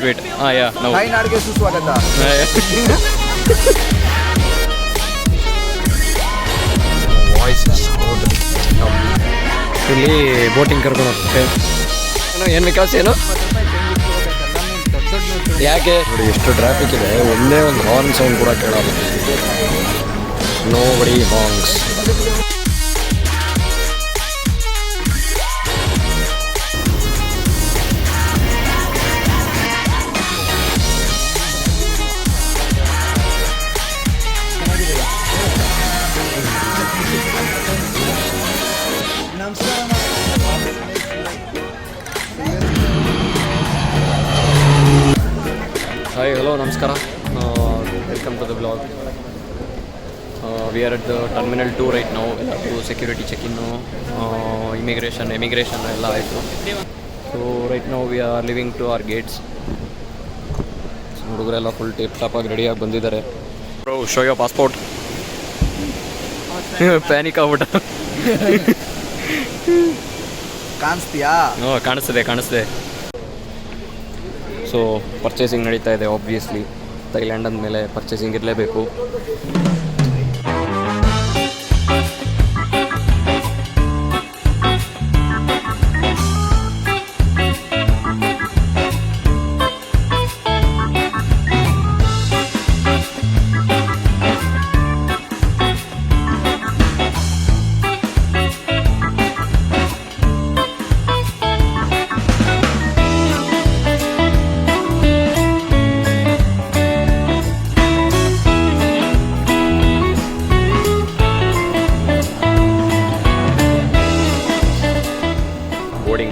Wait ಯಾ ನಾವು ತಾಯ್ನಾಡಿಗೆ ಸುಸ್ವಾಗತ. Voice ಇಲ್ಲಿ ಬೋಟಿಂಗ್ ಕರ್ಕೊಂಡು ಹೋಗ್ತೇವೆ. ಏನು ವಿಕಾಸ್ ಏನು ಯಾಕೆ ನೋಡಿ ಎಷ್ಟು ಟ್ರಾಫಿಕ್ ಇದೆ, ಒಂದೇ ಒಂದು ಹಾರ್ನ್ ಸೌಂಡ್ ಕೂಡ ಕೇಳಲ್ಲ. Nobody horns. Hi hello ನಮಸ್ಕಾರ, welcome to the blog. We are at the terminal 2 right ನಾವು. ಎಲ್ಲರಿಗೂ ಸೆಕ್ಯೂರಿಟಿ ಚೆಕ್-ಇನ್ನು, ಇಮಿಗ್ರೇಷನ್ ಎಲ್ಲ ಆಯಿತು. ಸೊ ರೈಟ್ ನಾವು we are leaving to our gates. ಹುಡುಗರೆಲ್ಲ ಫುಲ್ ಟಿಪ್ ಟಾಪಾಗಿ ರೆಡಿಯಾಗಿ ಬಂದಿದ್ದಾರೆ. Bro show your passport. Panic ಆಗ್ಬಿಟ್ಟ. ಕಾಣಿಸ್ತೀಯಾ? ಕಾಣಿಸ್ತಿದೆ. ಸೊ ಪರ್ಚೇಸಿಂಗ್ ನಡೀತಾ ಇದೆ. ಆಬ್ವಿಯಸ್ಲಿ ಥೈಲ್ಯಾಂಡ್ ಅಂದಮೇಲೆ ಪರ್ಚೇಸಿಂಗ್ ಇರಲೇಬೇಕು.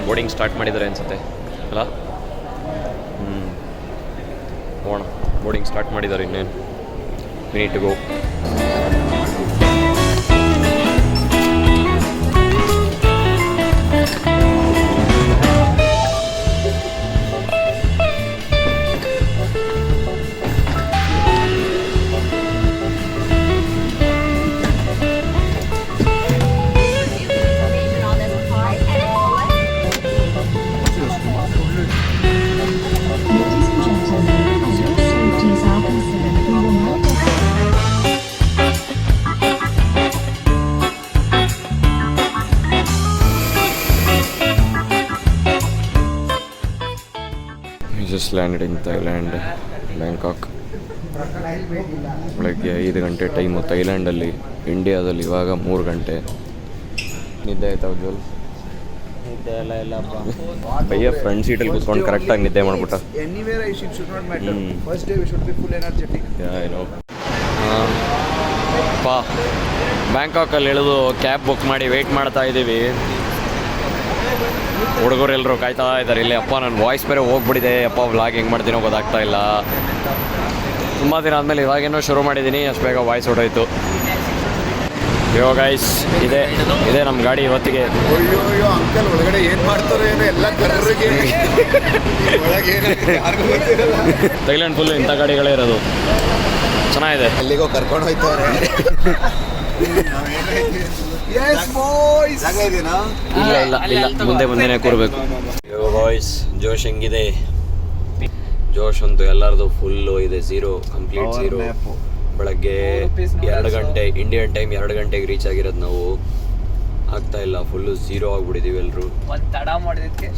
ಬೋರ್ಡಿಂಗ್ ಸ್ಟಾರ್ಟ್ ಮಾಡಿದ್ದಾರೆ ಅನಿಸುತ್ತೆ ಅಲ್ಲ? ಹೋಗೋಣ. ಬೋರ್ಡಿಂಗ್ ಸ್ಟಾರ್ಟ್ ಮಾಡಿದ್ದಾರೆ. ಇನ್ನೇನು we need to go. Just landed in Thailand, Bangkok. ಬೆಳಗ್ಗೆ 5 ಗಂಟೆ ಟೈಮು ಥೈಲ್ಯಾಂಡಲ್ಲಿ. ಇಂಡಿಯಾದಲ್ಲಿ ಇವಾಗ 3 ಗಂಟೆ. ನಿದ್ದೆ ಆಯ್ತಾ ಉಜ್ವಲ್? ನಿದ್ದೆ ಎಲ್ಲ ಬಯ್ಯ ಫ್ರಂಟ್ ಸೀಟಲ್ಲಿ ಕೂತ್ಕೊಂಡು ಕರೆಕ್ಟಾಗಿ ನಿದ್ದೆ ಮಾಡ್ಬಿಟ್ಟ. ಬ್ಯಾಂಕಾಕಲ್ಲಿ ಇಳಿದು ಕ್ಯಾಬ್ ಬುಕ್ ಮಾಡಿ ವೆಯ್ಟ್ ಮಾಡ್ತಾ ಇದ್ದೀವಿ. ಹುಡುಗರೆಲ್ಲರೂ ಕಾಯ್ತಾ ಇದ್ದಾರೆ ಇಲ್ಲಿ. ಅಪ್ಪ ನನ್ನ ವಾಯ್ಸ್ ಬೇರೆ ಹೋಗ್ಬಿಟ್ಟಿದೆ. ಅಪ್ಪ ವ್ಲಾಗ್ ಹೆಂಗೆ ಮಾಡ್ತೀನೋ ಗೊತ್ತಾಗ್ತಾ ಇಲ್ಲ. ತುಂಬ ದಿನ ಆದಮೇಲೆ ಇವಾಗೇನೋ ಶುರು ಮಾಡಿದ್ದೀನಿ, ಅಷ್ಟು ಬೇಗ ವಾಯ್ಸ್ ಹೊಡೋಯ್ತು. ಯೋ ಗೈಸ್, ಇದೆ ನಮ್ಮ ಗಾಡಿ ಇವತ್ತಿಗೆ. ಅಂಕಲ್ ಒಳಗಡೆ ಏನು ಮಾಡ್ತಾರೋ ಏನೋ ಎಲ್ಲ ಥೈಲ್ಯಾಂಡ್ ಫುಲ್ಲು ಇಂಥ ಗಾಡಿಗಳೇ ಇರೋದು. ಚೆನ್ನಾಗಿದೆ. ಎಲ್ಲಿಗೋ ಕರ್ಕೊಂಡು ಹೋಯ್ತವ್ರೆ. ಇಲ್ಲ ಮುಂದೆನೇ ಕೂರಬೇಕು. ಯೋ ಬಾಯ್ಸ್, ಜೋಶ್ ಹೆಂಗಿದೆ? ಜೋಶ್ ಅಂತೂ ಎಲ್ಲರದು ಫುಲ್ಲು ಇದೆ. Complete zero. ಬೆಳಗ್ಗೆ 2 ಗಂಟೆ ಇಂಡಿಯನ್ ಟೈಮ್ 2 ಗಂಟೆಗೆ ರೀಚ್ ಆಗಿರೋದು ನಾವು. ಆಗ್ತಾ ಇಲ್ಲ, ಫುಲ್ಲು ಝೀರೋ ಆಗ್ಬಿಟ್ಟಿದ್ದೀವಿ ಎಲ್ಲರೂ.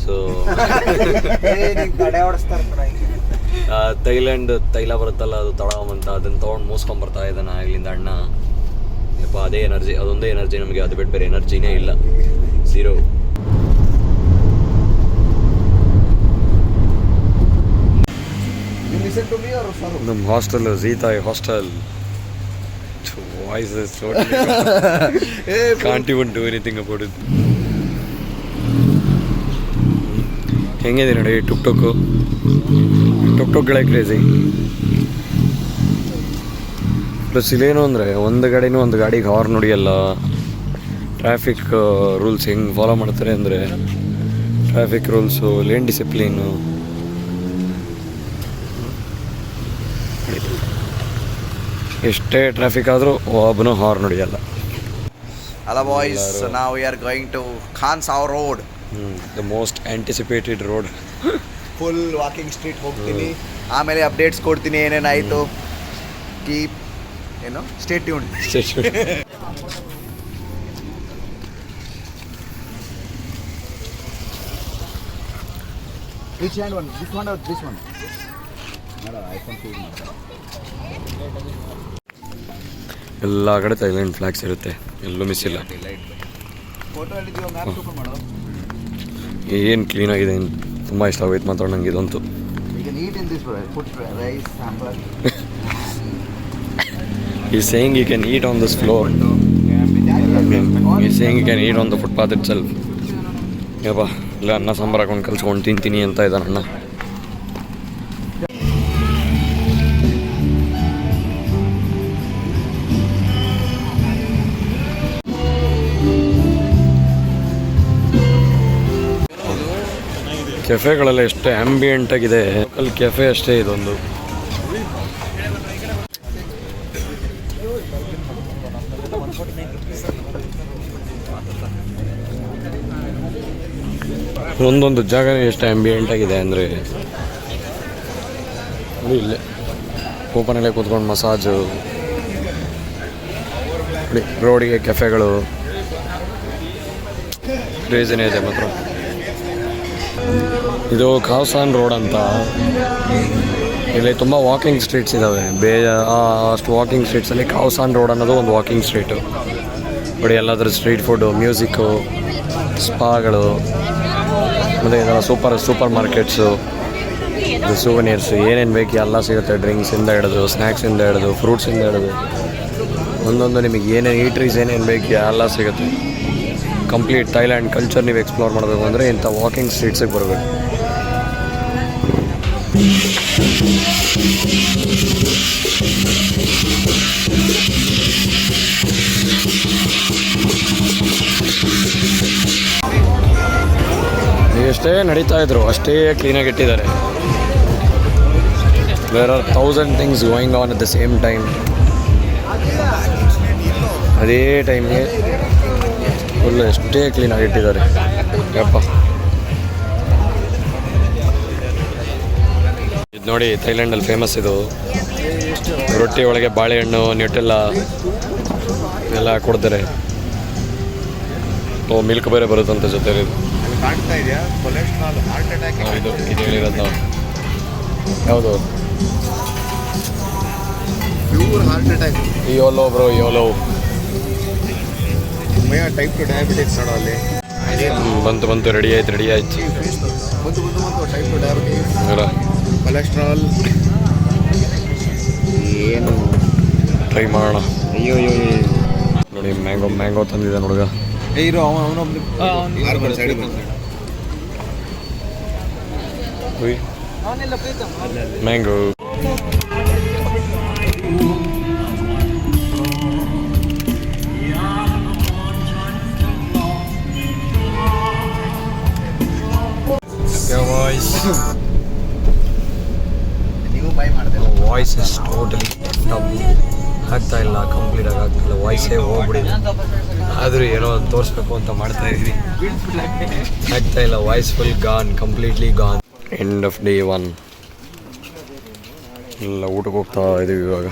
ಸೊ ಥೈಲ್ಯಾಂಡ್ ತೈಲ ಬರುತ್ತಲ್ಲ, ಅದು ತಡಾಮ್ ಅಂತ, ಅದನ್ನು ತೊಗೊಂಡು ಮೂಸ್ಕೊಂಬರ್ತಾ ಇದ್ದಾನೆ ಇಲ್ಲಿಂದ ಅಣ್ಣ. ಯಪ್ಪ ಅದೇ ಎನರ್ಜಿ, ಅದೊಂದೇ ಎನರ್ಜಿ ನಮಗೆ. ಅದು ಬಿಟ್ಟು ಬೇರೆ ಎನರ್ಜಿನೇ ಇಲ್ಲ. ಝೀರೋ. ನಮ್ಮ ಹಾಸ್ಟೆಲ್ ಝೀತಾಯ್ hostel. Voice can't even do anything about it. ಹೆಂಗಿದೆ ನೋಡಿ ಟುಕ್ಟುಕ್ಗಳೇ ಕ್ರೇಜಿ. ಪ್ಲಸ್ ಇಲ್ಲೇನು ಅಂದರೆ ಒಂದು ಗಾಡಿಗೆ ಹಾರ್ನ್ ಹೊಡಿಯಲ್ಲ. ಟ್ರಾಫಿಕ್ ರೂಲ್ಸ್ ಹೆಂಗೆ ಫಾಲೋ ಮಾಡ್ತಾರೆ ಅಂದರೆ, ಟ್ರಾಫಿಕ್ ರೂಲ್ಸು, ಲೇನ್ ಡಿಸಿಪ್ಲೀನು. ಎಷ್ಟೇ ಟ್ರಾಫಿಕ್ ಆದರೂ ಒಬ್ಬನು ಹಾರ್ನ್ ಹೊಡಿಯಲ್ಲ. Hello boys, so now we are going to Khan Saur Road. The most anticipated road full walking street ಹೋಗ್ತೀನಿ, ಆಮೇಲೆ ಅಪ್ಡೇಟ್ಸ್ ಕೊಡ್ತೀನಿ ಏನೇನಾಯಿತು. ಕೀಪ್ ಏನು stay tuned. Which hand one? This one or this one? No, iPhone 2. ಎಲ್ಲ ಕಡೆ Thailand flags ಇರುತ್ತೆ, ಎಲ್ಲೂ miss ಇಲ್ಲ. Photo ಎಲ್ಲಿದೆಯೋ ಮ್ಯಾಪ್ ಓಪನ್ ಮಾಡು. ಏನು ಕ್ಲೀನಾಗಿದೆ, ತುಂಬ ಇಷ್ಟ ಆಗೋಯ್ತು ಮಾತ್ರ ನಂಗೆ ಇದಂತೂ. You can eat in this food, rice, sambar. He's saying you can eat on this floor. He's saying you can eat on the footpath itself. ಯಪ್ಪ, ಇಲ್ಲ ಅನ್ನ ಸಾಂಬಾರು ಹಾಕೊಂಡು ಕಲ್ಸ್ಕೊಂಡು ತಿಂತೀನಿ ಅಂತ ಇದ್ದಾನೆ ಅಣ್ಣ. ಕೆಫೆಗಳೆಲ್ಲ ಎಷ್ಟು ಆ್ಯಂಬಿಯೆಂಟ್ ಆಗಿದೆ. ಅಲ್ಲಿ ಕೆಫೆ ಅಷ್ಟೇ ಇದೊಂದು. ಒಂದೊಂದು ಜಾಗನೇ ಎಷ್ಟು ಆ್ಯಂಬಿಯೆಂಟ್ ಆಗಿದೆ ಅಂದರೆ ಇಲ್ಲೇ ಓಪನಲ್ಲೇ ಕೂತ್ಕೊಂಡು ಮಸಾಜು, ರೋಡಿಗೆ ಕೆಫೆಗಳು, ಕ್ರೇಜಿನೇ ಇದೆ ಮಾತ್ರ. ಇದು ಖಾವ್ಸಾನ್ ರೋಡ್ ಅಂತ. ಇಲ್ಲಿ ತುಂಬ ವಾಕಿಂಗ್ ಸ್ಟ್ರೀಟ್ಸ್ ಇದ್ದಾವೆ. ಅಷ್ಟು ವಾಕಿಂಗ್ ಸ್ಟ್ರೀಟ್ಸಲ್ಲಿ ಖಾವ್ಸಾನ್ ರೋಡ್ ಅನ್ನೋದು ಒಂದು ವಾಕಿಂಗ್ ಸ್ಟ್ರೀಟು. ನೋಡಿ, ಎಲ್ಲಾದರೂ ಸ್ಟ್ರೀಟ್ ಫುಡ್ಡು, ಮ್ಯೂಸಿಕ್ಕು, ಸ್ಪಾಗಳು, ಮತ್ತು ಇದೆಲ್ಲ ಸೂಪರ್ ಮಾರ್ಕೆಟ್ಸು, ಸೂವನೀರ್ಸ್, ಏನೇನು ಬೇಕು ಎಲ್ಲ ಸಿಗುತ್ತೆ. ಡ್ರಿಂಕ್ಸಿಂದ ಹಿಡಿದು, ಸ್ನ್ಯಾಕ್ಸಿಂದ ಹಿಡಿದು, ಫ್ರೂಟ್ಸಿಂದ ಹಿಡಿದು, ಒಂದೊಂದು ನಿಮಗೆ ಏನೇನು ಈಟ್ರೀಸ್ ಏನೇನು ಬೇಕು ಎಲ್ಲ ಸಿಗುತ್ತೆ. ಕಂಪ್ಲೀಟ್ ಥೈಲ್ಯಾಂಡ್ ಕಲ್ಚರ್ ನೀವು ಎಕ್ಸ್ಪ್ಲೋರ್ ಮಾಡಬೇಕು ಅಂದರೆ ಇಂಥ ವಾಕಿಂಗ್ ಸ್ಟ್ರೀಟ್ಸಿಗೆ ಬರಬೇಕು. ಎಷ್ಟೇ ನಡೀತಾ ಇದ್ರು ಅಷ್ಟೇ ಕ್ಲೀನಾಗಿ ಇಟ್ಟಿದ್ದಾರೆ. There are 1000 things going on at the same time. ಅದೇ ಟೈಮ್ಗೆ ಫುಲ್ ಎಷ್ಟೇ ಕ್ಲೀನಾಗಿ ಇಟ್ಟಿದ್ದಾರೆ. ಯಪ್ಪ, ಇದು ನೋಡಿ ಥೈಲ್ಯಾಂಡಲ್ಲಿ ಫೇಮಸ್ ಇದು. ರೊಟ್ಟಿ ಒಳಗೆ ಬಾಳೆಹಣ್ಣು, ನ್ಯೂಟೆಲ್ಲ ಎಲ್ಲ ಕೊಡ್ತಾರೆ. ಮಿಲ್ಕ್ ಬೇರೆ ಬರುತ್ತಂತೆ ಜೊತೆಲಿ. ಕಾಣ್ತಾ ಇದೆಯಾ ಕೊಲೆಸ್ಟ್ರಾಲ್, ಹಾರ್ಟ್ ಅಟ್ಯಾಕ್. ಇದು ಹೇಳಿರೋದು ನಾವು. ಯಾವುದು? Pure heart attack. ಯೋಲೋ bro, ಯೋಲೋ. Type 2 diabetics ನೋಡೋ ಅಲ್ಲಿ. ಬಂತು ರೆಡಿ ಆಯ್ತು. ಬಂತು ಟೈಪ್ 2 ಡಯಾಬಿಟಿಕ್ಸ್, ಅಲ್ಲ ಕೊಲೆಸ್ಟ್ರಾಲ್. ಏನು ಟ್ರೈ ಮಾಡೋಣ. ಅಯ್ಯೋ ನೋಡಿ, ಮ್ಯಾಂಗೋ ತಂದಿದೆ ನೋಡುಗ. ಇರೋ ಅವನೊಬ್ಬ ಸೈಡ್ ಮ್ಯಾಂಗೋ. ನೀವು ಬೈ ಮಾಡಿದೆ. ವಾಯ್ಸ್ ಇಸ್ ಟೋಟಲಿ ಆಗ್ತಾ ಇಲ್ಲ, ಕಂಪ್ಲೀಟಾಗಿ ಆಗ್ತಿಲ್ಲ. ವಾಯ್ಸೇ ಹೋಗ್ಬಿಡಿದೆ. ಆದರೂ ಏನೋ ಒಂದು ತೋರಿಸ್ಬೇಕು ಅಂತ ಮಾಡ್ತಾ ಇದ್ದೀನಿ. ಆಗ್ತಾ ಇಲ್ಲ, voice full gone, completely gone. End of day 1. ಎಲ್ಲ ಊಟಕ್ಕೆ ಹೋಗ್ತಾ ಇದ್ದೀವಿ ಇವಾಗ.